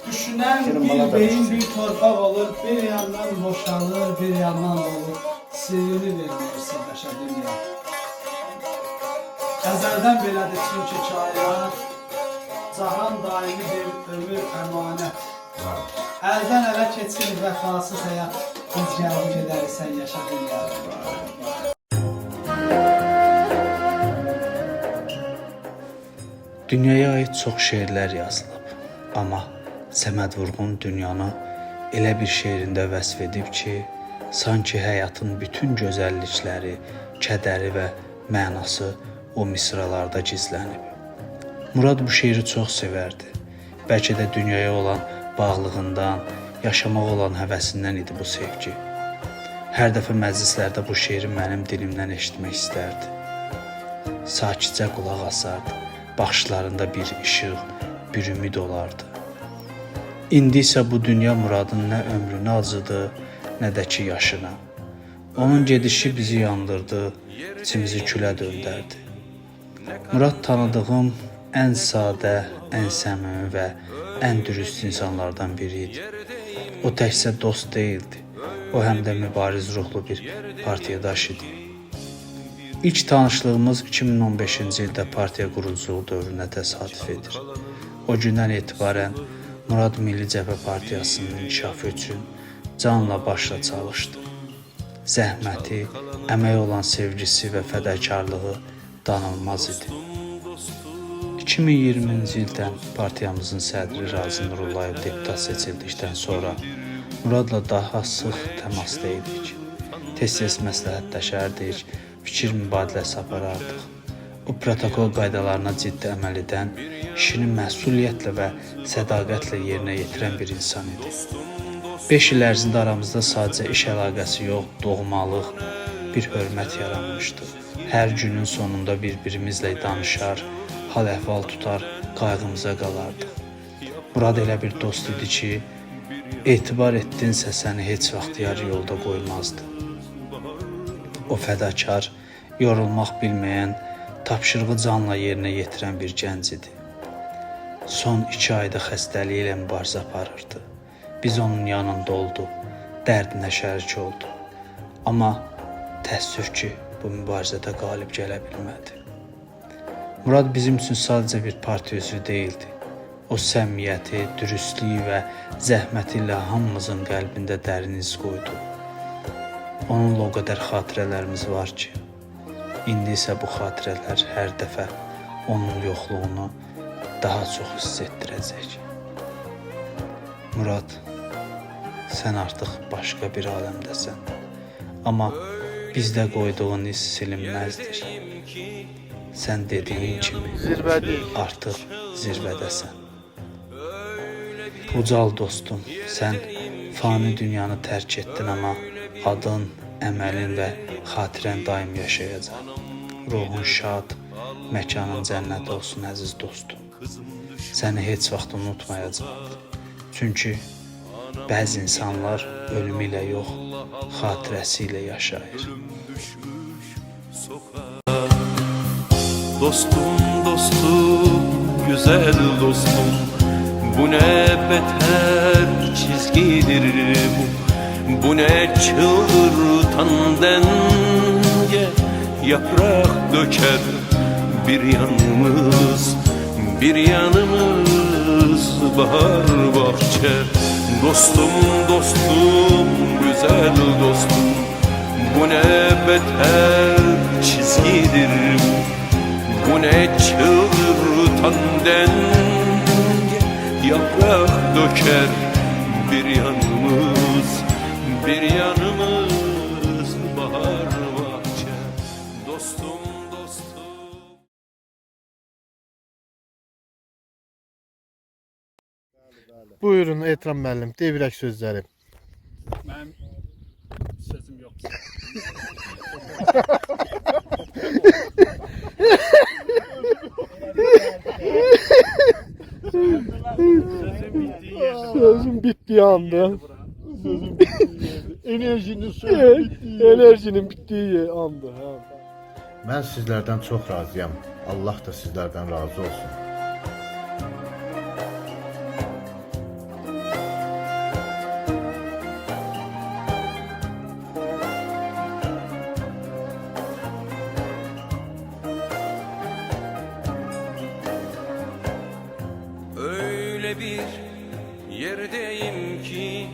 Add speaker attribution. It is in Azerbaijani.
Speaker 1: Düşünen bir beyin bir torpaq olur, bir yandan boşalır, bir yandan olur. Sirrini vermir sirdaşa dünya. Əzəldən belədir çünki kainat, cahan daimidir, ömür əmanət. Əldən ələ keçir vəfasız həyat, biz gəlib gedərik sən yaşa dünya.
Speaker 2: Dünyaya aid çox şeirlər yazılıb, amma Səməd Vurğun dünyanı elə bir şeirində vəsf edib ki, sanki həyatın bütün gözəllikləri, kədəri və mənası o misralarda gizlənib. Murad bu şeiri çox sevərdi. Bəlkə də dünyaya olan bağlığından, yaşamaq olan həvəsindən idi bu sevgi. Hər dəfə məclislərdə bu şeiri mənim dilimdən eşitmək istərdi. Sakitcə qulaq asardı. Baxışlarında bir işıq, bir ümid olardı. İndi isə bu dünya Muradın nə ömrünü acıdı, nə də ki yaşına. Onun gedişi bizi yandırdı, içimizi külə döndərdi. Murad tanıdığım ən sadə, ən səmimi və ən dürüst insanlardan biri idi. O təkcə dost deyildi, o həm də mübariz ruhlu bir partiyadaş idi. İlk tanışlığımız 2015-ci ildə partiya quruculuğu dövrünə təsadüf edir. O gündən etibarən Murad Milli Cəbhə Partiyasının inkişafı üçün canla başla çalışdı. Zəhməti, əməyə olan sevgisi və fədakarlığı danılmaz idi. 2020-ci ildən partiyamızın sədri Razi Nurullayev deputat seçildikdən sonra Muradla daha sıx təmasda idik. Tez-tez məsləhətləşərdik, fikir mübadiləsi aparardıq. O protokol qaydalarına ciddi əməl edən, işini məsuliyyətlə və sədaqətlə yerinə yetirən bir insan idi. 5 il ərzində aramızda sadəcə iş əlaqəsi yox, doğmalıq, bir hörmət yaranmışdı. Hər günün sonunda bir-birimizlə danışar, hal-əhval tutar, qayğımıza qalardıq. Murad elə bir dost idi ki, etibar etdinsə səni heç vaxt yarı yolda qoymazdı. O fədakar, yorulmaq bilməyən, tapşırığı canla yerinə yetirən bir gənc idi. Son 2 ayda xəstəliyi ilə mübarizə aparırdı. Biz onun yanında olduq, dərdinə şərik olduq. Amma təəssüf ki, bu mübarizədə qalib gələ bilmədi. Murad bizim üçün sadəcə bir partiya üzvü deyildi. O səmimiyyəti, dürüstlüyü və zəhməti ilə hamımızın qəlbində dərin iz qoydu. Onunla o qədər xatirələrimiz var ki, indi isə bu xatirələr hər dəfə onun yoxluğunu daha çox hiss etdirəcək. Murad, sən artıq başqa bir aləmdəsən. Amma bizdə qoyduğun iz silinməzdir. Sən dediyin kimi artıq zirvədəsən. Ucal dostum, sən fani dünyanı tərk etdin, amma adın, əməlin və xatirən daim yaşayacaq. Ruhun şad, məkanın cənnət olsun əziz dostum. Səni heç vaxt unutmayacaqdır. Çünki bəzi insanlar ölümü ilə yox, xatirəsi ilə yaşayır.
Speaker 3: Dostum, dostum, güzel dostum, bu ne beter çizgidir bu. Bu ne çıldırtan denge, yaprak döker bir yanımız, bir yanımız bahar bahçe. Dostum, dostum, güzel dostum, bu ne beter çizgidir bu. Bu ne çıldırtan denge, yaprak döker bir yanımız, bir yanımız bahar bahçe. Dostum, dostum.
Speaker 4: Buyurun Ekrem müəllim, devirək sözləri.
Speaker 1: Mənim sözüm yoxdur.
Speaker 4: Sözün bittiği anda. Sözün bittiği yerde. Enerjinin sözün bittiği yerde. Enerjinin bittiği anda.
Speaker 5: Mən sizlərdən çox razıyam. Allah da sizlərdən razı olsun.
Speaker 3: öyle bir yerdeyim ki